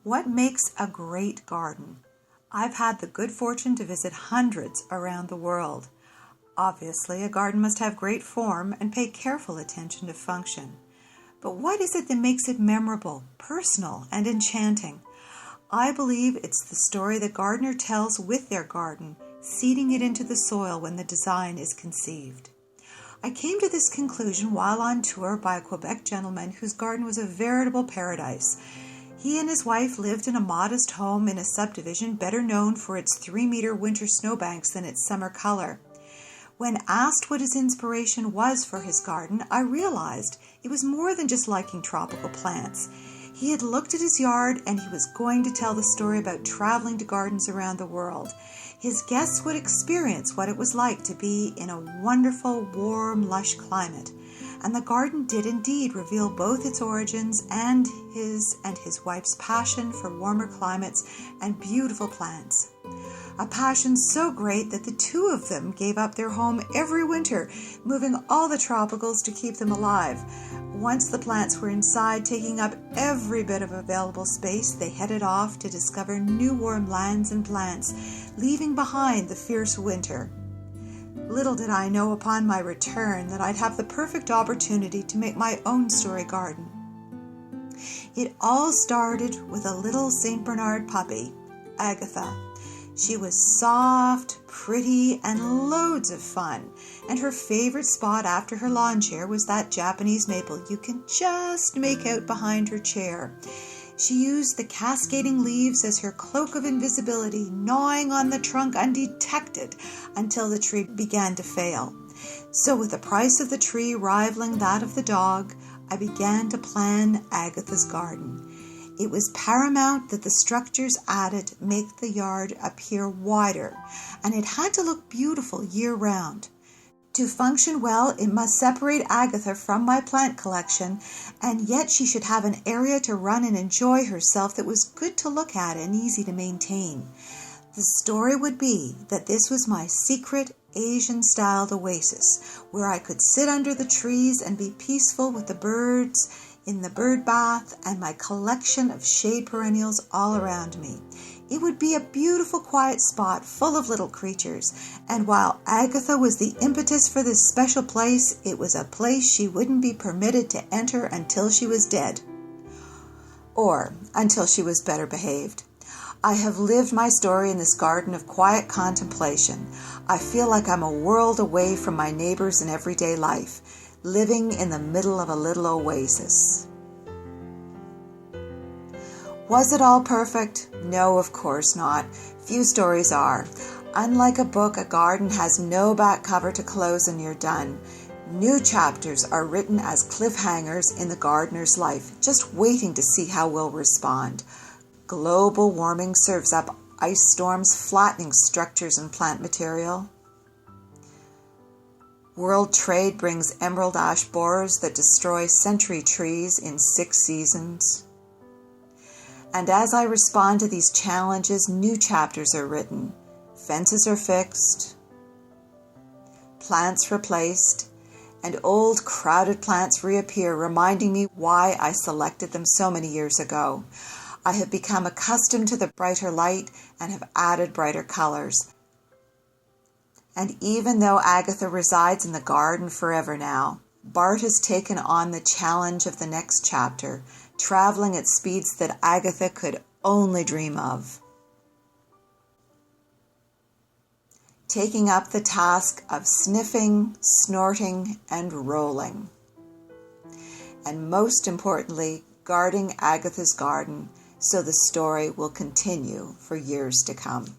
What makes a great garden? I've had the good fortune to visit hundreds around the world. Obviously, a garden must have great form and pay careful attention to function. But what is it that makes it memorable, personal, and enchanting? I believe it's the story the gardener tells with their garden, seeding it into the soil when the design is conceived. I came to this conclusion while on tour by a Quebec gentleman whose garden was a veritable paradise. He and his wife lived in a modest home in a subdivision better known for its 3-meter winter snowbanks than its summer color. When asked what his inspiration was for his garden, I realized it was more than just liking tropical plants. He had looked at his yard and he was going to tell the story about traveling to gardens around the world. His guests would experience what it was like to be in a wonderful, warm, lush climate. And the garden did indeed reveal both its origins and his wife's passion for warmer climates and beautiful plants. A passion so great that the two of them gave up their home every winter, moving all the tropicals to keep them alive. Once the plants were inside, taking up every bit of available space, they headed off to discover new warm lands and plants, leaving behind the fierce winter. Little did I know upon my return that I'd have the perfect opportunity to make my own story garden. It all started with a little St. Bernard puppy, Agatha. She was soft, pretty, and loads of fun, and her favorite spot after her lawn chair was that Japanese maple you can just make out behind her chair. She used the cascading leaves as her cloak of invisibility, gnawing on the trunk undetected until the tree began to fail. So with the price of the tree rivaling that of the dog, I began to plan Agatha's garden. It was paramount that the structures added make the yard appear wider, and it had to look beautiful year-round. To function well, it must separate Agatha from my plant collection, and yet she should have an area to run and enjoy herself that was good to look at and easy to maintain. The story would be that this was my secret Asian-styled oasis, where I could sit under the trees and be peaceful with the birds in the bird bath and my collection of shade perennials all around me. It would be a beautiful, quiet spot full of little creatures, and while Agatha was the impetus for this special place, it was a place she wouldn't be permitted to enter until she was dead, or until she was better behaved. I have lived my story in this garden of quiet contemplation. I feel like I'm a world away from my neighbors in everyday life, living in the middle of a little oasis. Was it all perfect? No, of course not. Few stories are. Unlike a book, a garden has no back cover to close and you're done. New chapters are written as cliffhangers in the gardener's life, just waiting to see how we'll respond. Global warming serves up ice storms, flattening structures and plant material. World trade brings emerald ash borers that destroy century trees in 6 seasons. And as I respond to these challenges, new chapters are written. Fences are fixed, plants replaced, and old crowded plants reappear, reminding me why I selected them so many years ago. I have become accustomed to the brighter light and have added brighter colors. And even though Agatha resides in the garden forever now, Bart has taken on the challenge of the next chapter, traveling at speeds that Agatha could only dream of. Taking up the task of sniffing, snorting, and rolling. And most importantly, guarding Agatha's garden so the story will continue for years to come.